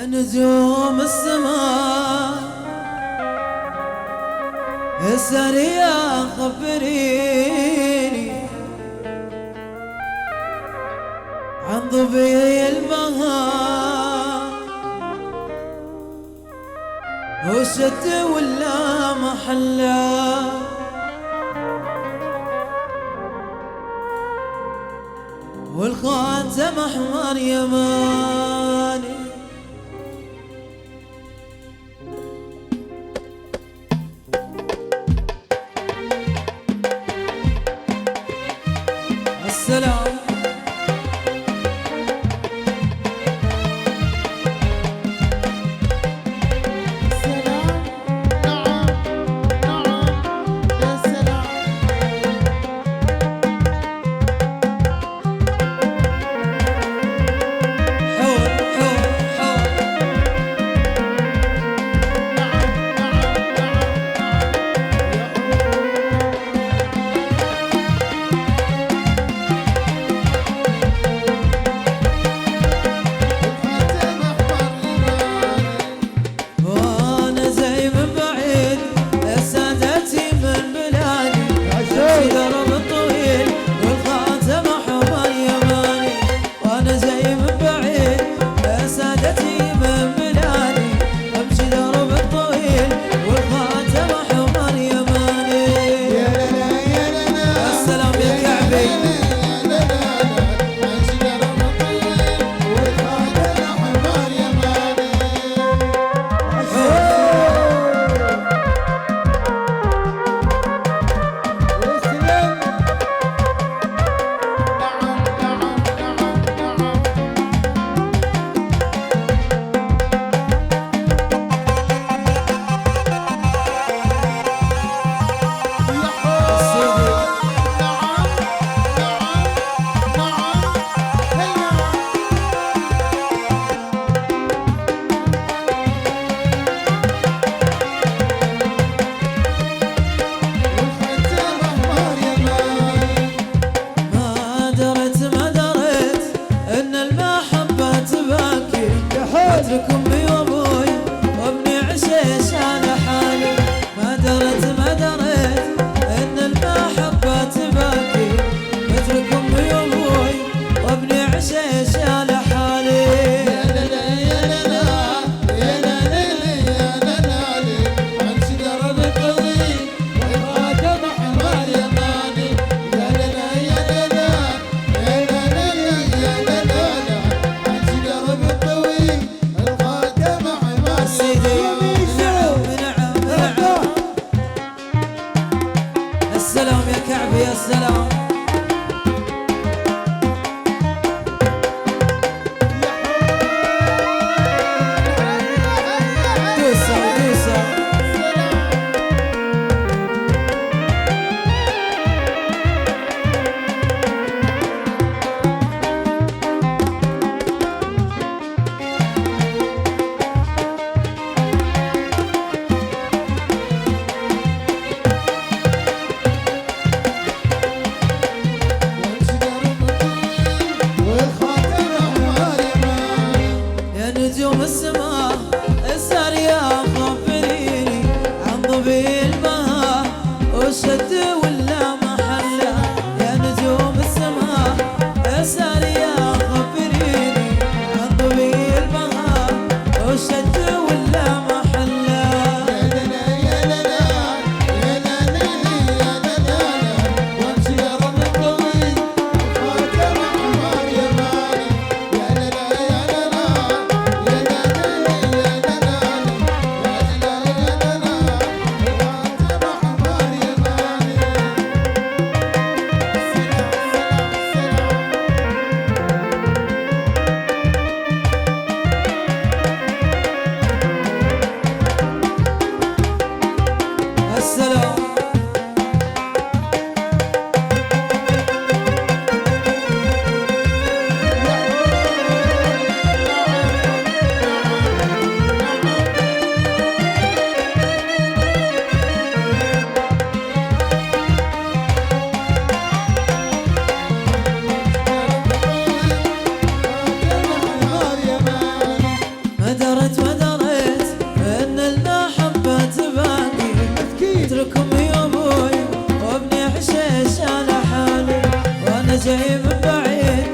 نجوم السماء السريع خبريني عن ضبي البهار وشت ولا محلا والخاتم احمر يماني. السلام اترك امي وابوي وابني عشيش على حالي. ما درت ان المحبة تباكي. اترك امي وابوي وابني عشيش على حالي. يا لالا يا لالا يا لالا يا لالا عن شجر الطويل والخاتم احمر يماني. يا لالا يا لالا يا لالا يا لالا عن شجر الطويل السلام يا كعبي يا سلام. دوسة دوسة نجوم السماء السارية خبريني عن ضبي البهار وشد ولا محلة. يا نجوم السماء السارية خبريني عن ضبي البهار وشد ولا محلة. يا لالا يا لالا يا لالا يا لالا وانشير الطويل والخاتم احمر يماني. يا لالا يا لالا درت ان المحبة تباقي. اتركهم يا ابوي وابني حشيش على حالي، وانا جاي من بعيد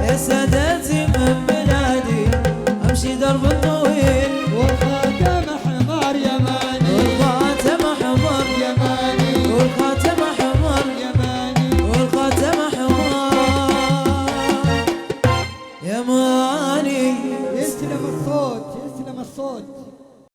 يا سادتي من بلادي، امشي درب طويل والخاتم حمار يماني، والخاتم حمار يماني، والخاتم حمار يماني، والخاتم حمار يماني. يسلم الصوت، يسلم الصوت.